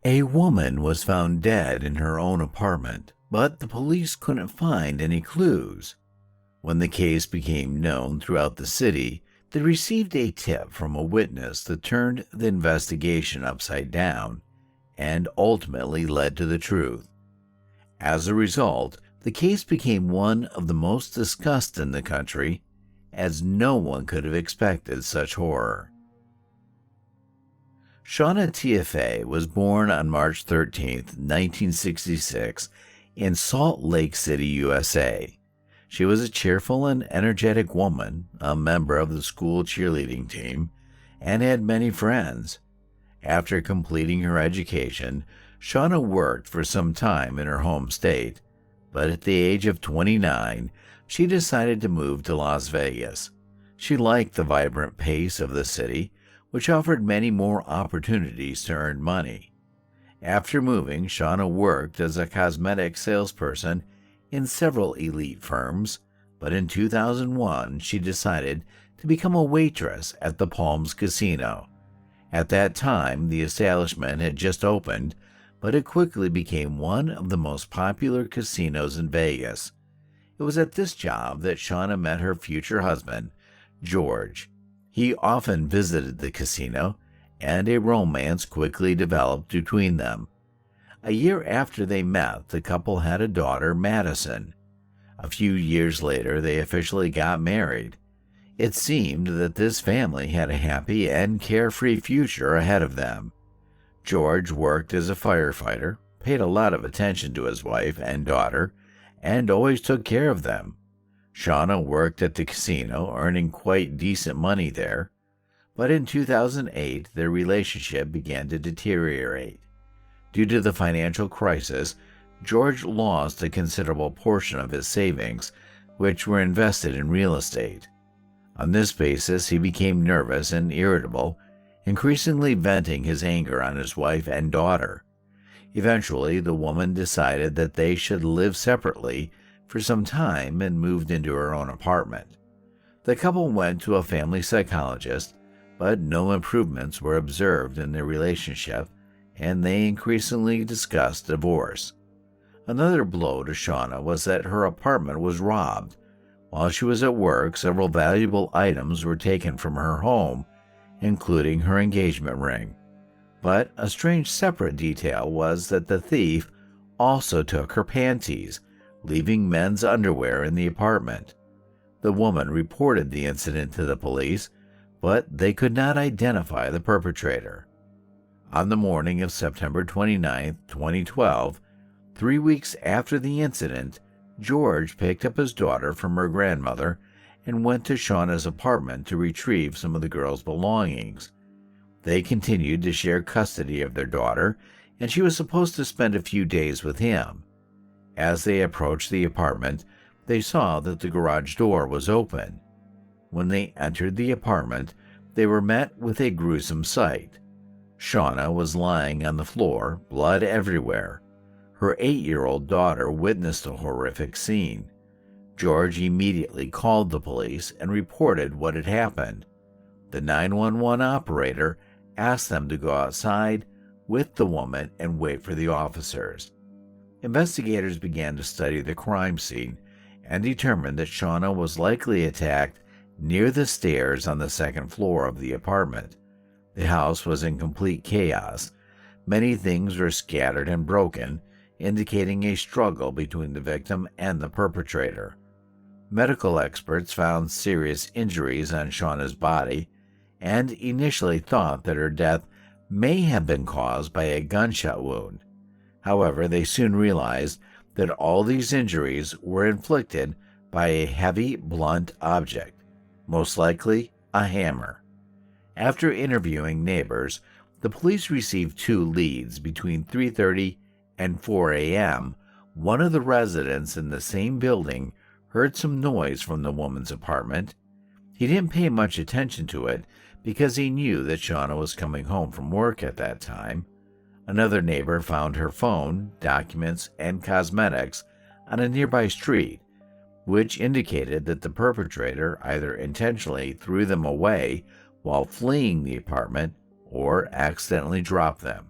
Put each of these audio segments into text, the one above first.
A woman was found dead in her own apartment, but the police couldn't find any clues. When the case became known throughout the city, they received a tip from a witness that turned the investigation upside down and ultimately led to the truth. As a result, the case became one of the most discussed in the country, as no one could have expected such horror. Shawna TFA was born on March 13, 1966, in Salt Lake City, USA. She was a cheerful and energetic woman, a member of the school cheerleading team, and had many friends. After completing her education, Shawna worked for some time in her home state, but at the age of 29, she decided to move to Las Vegas. She liked the vibrant pace of the city, which offered many more opportunities to earn money. After moving, Shawna worked as a cosmetic salesperson in several elite firms, but in 2001 she decided to become a waitress at the Palms Casino. At that time, the establishment had just opened, but it quickly became one of the most popular casinos in Vegas. It was at this job that Shawna met her future husband, George. He often visited the casino, and a romance quickly developed between them. A year after they met, the couple had a daughter, Madison. A few years later, they officially got married. It seemed that this family had a happy and carefree future ahead of them. George worked as a firefighter, paid a lot of attention to his wife and daughter, and always took care of them. Shawna worked at the casino, earning quite decent money there, but in 2008 their relationship began to deteriorate. Due to the financial crisis, George lost a considerable portion of his savings, which were invested in real estate. On this basis, he became nervous and irritable, increasingly venting his anger on his wife and daughter. Eventually, the woman decided that they should live separately for some time and moved into her own apartment. The couple went to a family psychologist, but no improvements were observed in their relationship, and they increasingly discussed divorce. Another blow to Shawna was that her apartment was robbed. While she was at work, several valuable items were taken from her home, including her engagement ring. But a strange separate detail was that the thief also took her panties, leaving men's underwear in the apartment. The woman reported the incident to the police, but they could not identify the perpetrator. On the morning of September 29, 2012, 3 weeks after the incident, George picked up his daughter from her grandmother and went to Shawna's apartment to retrieve some of the girl's belongings. They continued to share custody of their daughter, and she was supposed to spend a few days with him. As they approached the apartment, they saw that the garage door was open. When they entered the apartment, they were met with a gruesome sight. Shawna was lying on the floor, blood everywhere. Her 8-year-old daughter witnessed the horrific scene. George immediately called the police and reported what had happened. The 911 operator asked them to go outside with the woman and wait for the officers. Investigators began to study the crime scene and determined that Shawna was likely attacked near the stairs on the second floor of the apartment. The house was in complete chaos. Many things were scattered and broken, indicating a struggle between the victim and the perpetrator. Medical experts found serious injuries on Shawna's body and initially thought that her death may have been caused by a gunshot wound. However, they soon realized that all these injuries were inflicted by a heavy, blunt object, most likely a hammer. After interviewing neighbors, the police received 2 leads between 3:30 and 4 a.m. One of the residents in the same building heard some noise from the woman's apartment. He didn't pay much attention to it because he knew that Shawna was coming home from work at that time. Another neighbor found her phone, documents, and cosmetics on a nearby street, which indicated that the perpetrator either intentionally threw them away while fleeing the apartment or accidentally dropped them.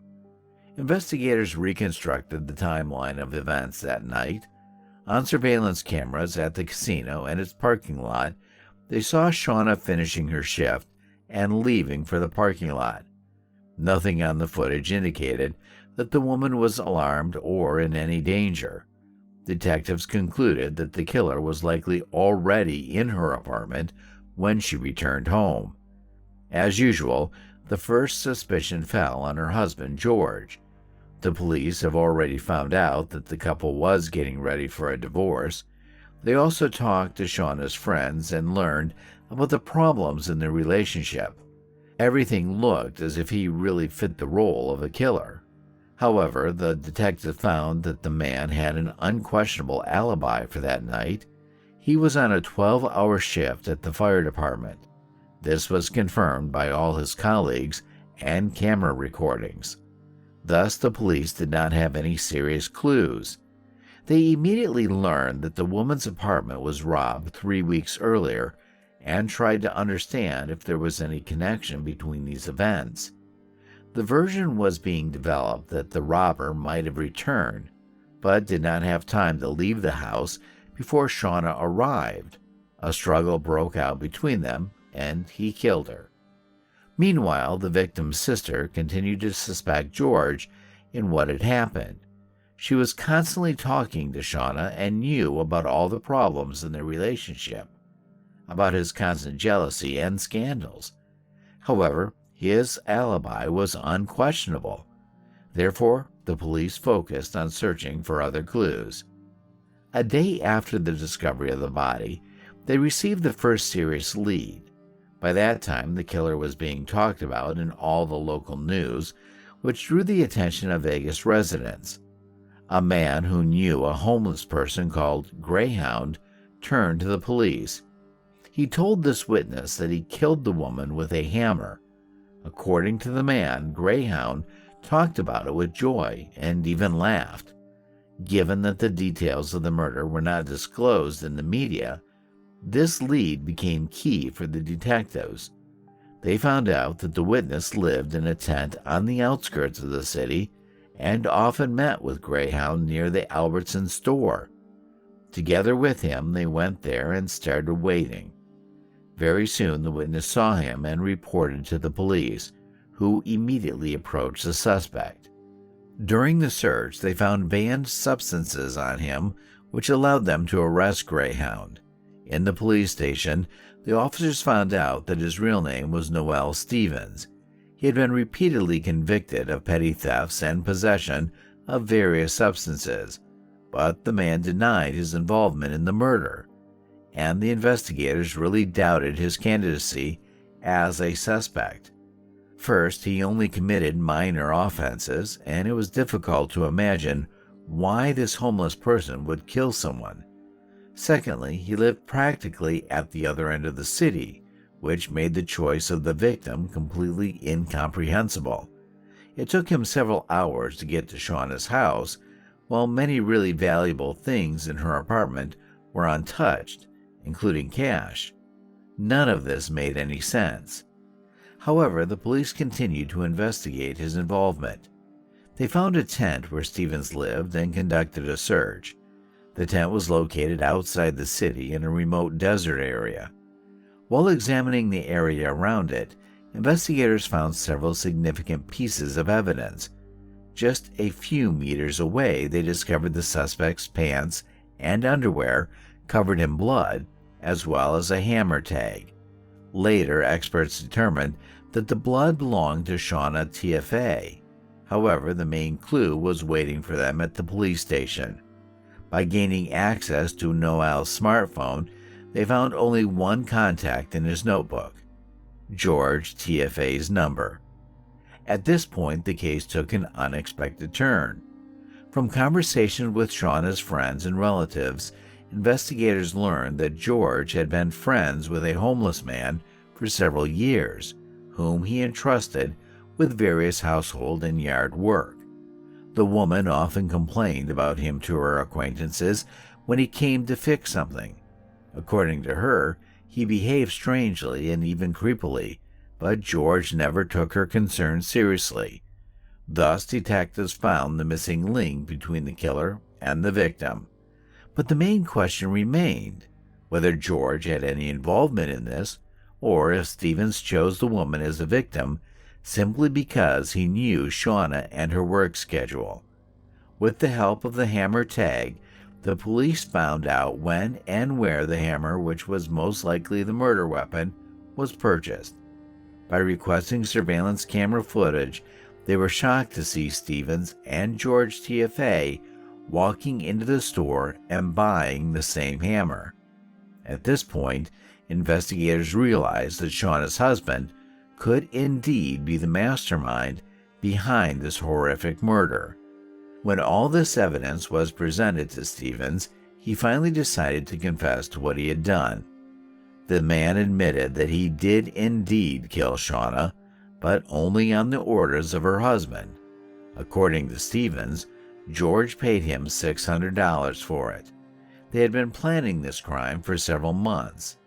Investigators reconstructed the timeline of events that night. On surveillance cameras at the casino and its parking lot, they saw Shawna finishing her shift and leaving for the parking lot. Nothing on the footage indicated that the woman was alarmed or in any danger. Detectives concluded that the killer was likely already in her apartment when she returned home. As usual, the first suspicion fell on her husband, George. The police have already found out that the couple was getting ready for a divorce. They also talked to Shawna's friends and learned about the problems in their relationship. Everything looked as if he really fit the role of a killer. However, the detective found that the man had an unquestionable alibi for that night. He was on a 12-hour shift at the fire department. This was confirmed by all his colleagues and camera recordings. Thus, the police did not have any serious clues. They immediately learned that the woman's apartment was robbed 3 weeks earlier and tried to understand if there was any connection between these events. The version was being developed that the robber might have returned, but did not have time to leave the house before Shawna arrived. A struggle broke out between them, and he killed her. Meanwhile, the victim's sister continued to suspect George in what had happened. She was constantly talking to Shawna and knew about all the problems in their relationship, about his constant jealousy and scandals. However, his alibi was unquestionable. Therefore, the police focused on searching for other clues. A day after the discovery of the body, they received the first serious lead. By that time, the killer was being talked about in all the local news, which drew the attention of Vegas residents. A man who knew a homeless person called Greyhound turned to the police. He told this witness that he killed the woman with a hammer. According to the man, Greyhound talked about it with joy and even laughed. Given that the details of the murder were not disclosed in the media, this lead became key for the detectives. They found out that the witness lived in a tent on the outskirts of the city and often met with Greyhound near the Albertson store. Together with him, they went there and started waiting. Very soon, the witness saw him and reported to the police, who immediately approached the suspect. During the search, they found banned substances on him, which allowed them to arrest Greyhound. In the police station, the officers found out that his real name was Noel Stevens. He had been repeatedly convicted of petty thefts and possession of various substances, but the man denied his involvement in the murder, and the investigators really doubted his candidacy as a suspect. First, he only committed minor offenses, and it was difficult to imagine why this homeless person would kill someone. Secondly, he lived practically at the other end of the city, which made the choice of the victim completely incomprehensible. It took him several hours to get to Shawna's house, while many really valuable things in her apartment were untouched, including cash. None of this made any sense. However, the police continued to investigate his involvement. They found a tent where Stevens lived and conducted a search. The tent was located outside the city in a remote desert area. While examining the area around it, investigators found several significant pieces of evidence. Just a few meters away, they discovered the suspect's pants and underwear covered in blood, as well as a hammer tag. Later, experts determined that the blood belonged to Shawna TFA. However, the main clue was waiting for them at the police station. By gaining access to Noel's smartphone, they found only one contact in his notebook: George TFA's number. At this point, the case took an unexpected turn. From conversations with Shawna's friends and relatives, investigators learned that George had been friends with a homeless man for several years, whom he entrusted with various household and yard work. The woman often complained about him to her acquaintances when he came to fix something. According to her, he behaved strangely and even creepily, but George never took her concerns seriously. Thus, detectives found the missing link between the killer and the victim. But the main question remained whether George had any involvement in this, or if Stevens chose the woman as a victim simply because he knew Shawna and her work schedule. With the help of the hammer tag, the police found out when and where the hammer, which was most likely the murder weapon, was purchased. By requesting surveillance camera footage, they were shocked to see Stevens and George TFA walking into the store and buying the same hammer. At this point, investigators realized that Shawna's husband could indeed be the mastermind behind this horrific murder. When all this evidence was presented to Stevens, he finally decided to confess to what he had done. The man admitted that he did indeed kill Shawna, but only on the orders of her husband. According to Stevens, George paid him $600 for it. They had been planning this crime for several months.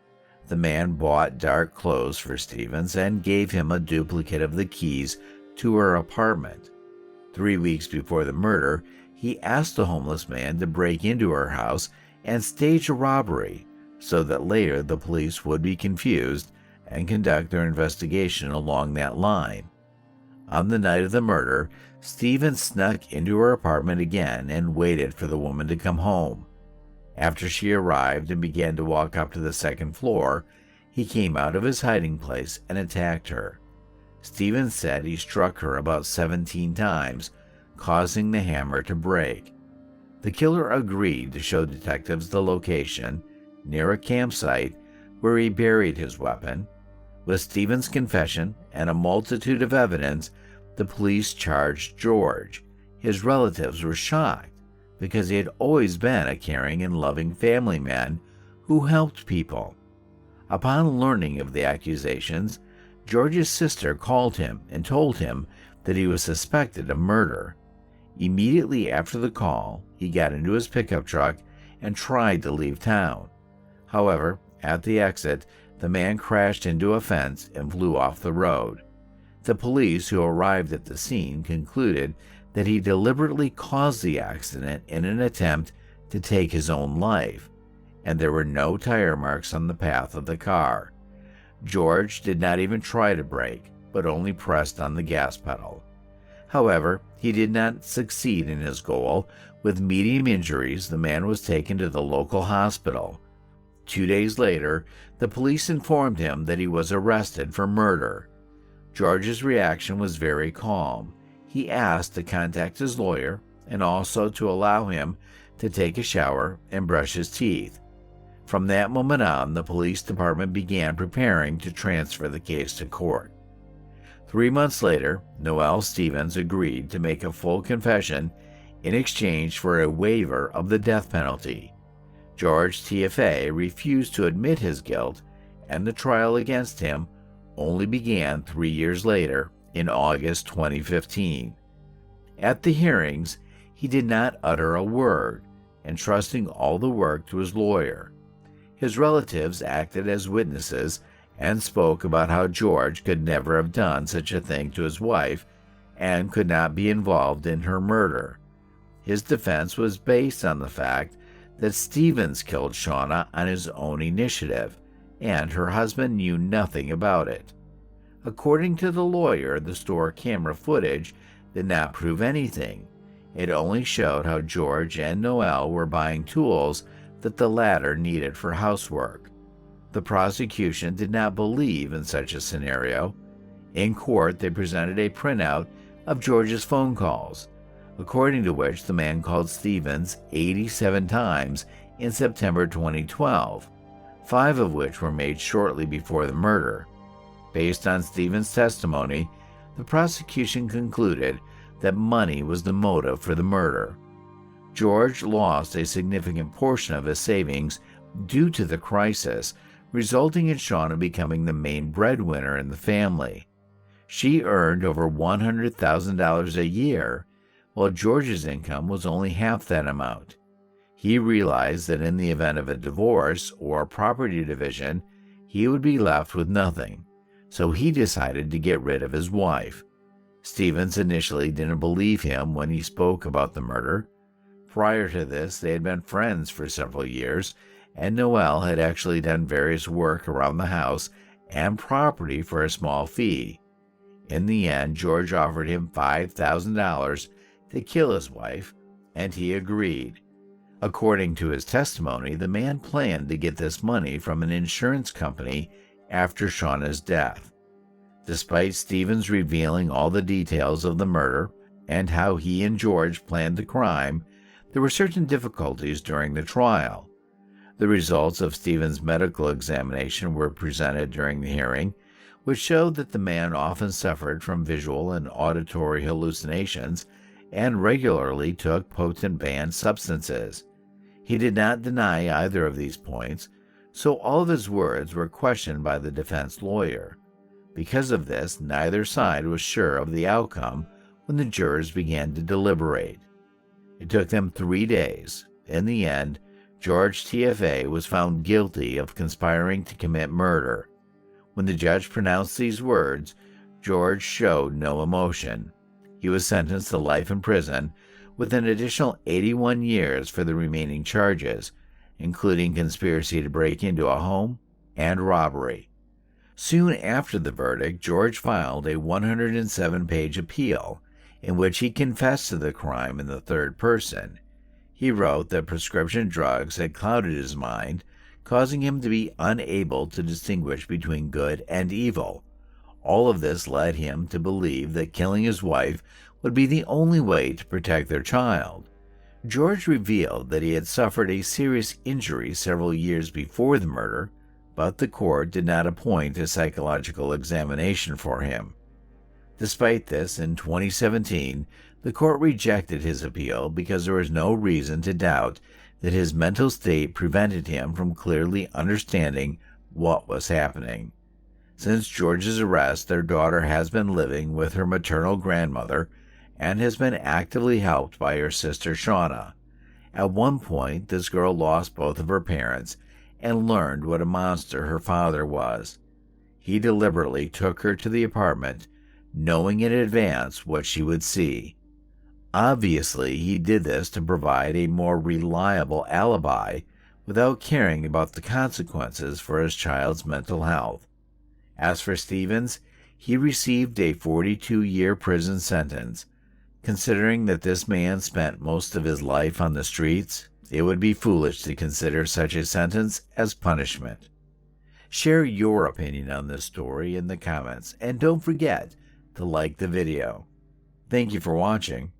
The man bought dark clothes for Stevens and gave him a duplicate of the keys to her apartment. 3 weeks before the murder, he asked the homeless man to break into her house and stage a robbery so that later the police would be confused and conduct their investigation along that line. On the night of the murder, Stevens snuck into her apartment again and waited for the woman to come home. After she arrived and began to walk up to the second floor, he came out of his hiding place and attacked her. Stevens said he struck her about 17 times, causing the hammer to break. The killer agreed to show detectives the location, near a campsite, where he buried his weapon. With Stevens' confession and a multitude of evidence, the police charged George. His relatives were shocked because he had always been a caring and loving family man who helped people. Upon learning of the accusations, George's sister called him and told him that he was suspected of murder. Immediately after the call, he got into his pickup truck and tried to leave town. However, at the exit, the man crashed into a fence and flew off the road. The police who arrived at the scene concluded that he deliberately caused the accident in an attempt to take his own life, and there were no tire marks on the path of the car. George did not even try to brake, but only pressed on the gas pedal. However, he did not succeed in his goal. With medium injuries, the man was taken to the local hospital. 2 days later, the police informed him that he was arrested for murder. George's reaction was very calm. He asked to contact his lawyer and also to allow him to take a shower and brush his teeth. From that moment on, the police department began preparing to transfer the case to court. 3 months later, Noel Stevens agreed to make a full confession in exchange for a waiver of the death penalty. George TFA refused to admit his guilt, and the trial against him only began 3 years later, in August 2015. At the hearings, he did not utter a word, entrusting all the work to his lawyer. His relatives acted as witnesses and spoke about how George could never have done such a thing to his wife and could not be involved in her murder. His defense was based on the fact that Stevens killed Shawna on his own initiative, and her husband knew nothing about it. According to the lawyer, the store camera footage did not prove anything. It only showed how George and Noel were buying tools that the latter needed for housework. The prosecution did not believe in such a scenario. In court, they presented a printout of George's phone calls, according to which the man called Stevens 87 times in September 2012, 5 of which were made shortly before the murder. Based on Stevens' testimony, the prosecution concluded that money was the motive for the murder. George lost a significant portion of his savings due to the crisis, resulting in Shawna becoming the main breadwinner in the family. She earned over $100,000 a year, while George's income was only half that amount. He realized that in the event of a divorce or property division, he would be left with nothing, so he decided to get rid of his wife. Stevens initially didn't believe him when he spoke about the murder. Prior to this, they had been friends for several years, and Noel had actually done various work around the house and property for a small fee. In the end, George offered him $5,000 to kill his wife, and he agreed. According to his testimony, the man planned to get this money from an insurance company after Shawna's death. Despite Stevens revealing all the details of the murder and how he and George planned the crime, there were certain difficulties during the trial. The results of Stevens' medical examination were presented during the hearing, which showed that the man often suffered from visual and auditory hallucinations and regularly took potent banned substances. He did not deny either of these points, so all of his words were questioned by the defense lawyer. Because of this, neither side was sure of the outcome when the jurors began to deliberate. It took them 3 days. In the end, George TFA was found guilty of conspiring to commit murder. When the judge pronounced these words, George showed no emotion. He was sentenced to life in prison with an additional 81 years for the remaining charges, including conspiracy to break into a home and robbery. Soon after the verdict, George filed a 107-page appeal in which he confessed to the crime in the third person. He wrote that prescription drugs had clouded his mind, causing him to be unable to distinguish between good and evil. All of this led him to believe that killing his wife would be the only way to protect their child. George revealed that he had suffered a serious injury several years before the murder, but the court did not appoint a psychological examination for him. Despite this, in 2017, the court rejected his appeal because there was no reason to doubt that his mental state prevented him from clearly understanding what was happening. Since George's arrest, their daughter has been living with her maternal grandmother and has been actively helped by her sister Shawna. At one point, this girl lost both of her parents and learned what a monster her father was. He deliberately took her to the apartment, knowing in advance what she would see. Obviously, he did this to provide a more reliable alibi without caring about the consequences for his child's mental health. As for Stevens, he received a 42-year prison sentence. Considering that this man spent most of his life on the streets, it would be foolish to consider such a sentence as punishment. Share your opinion on this story in the comments, and don't forget to like the video. Thank you for watching.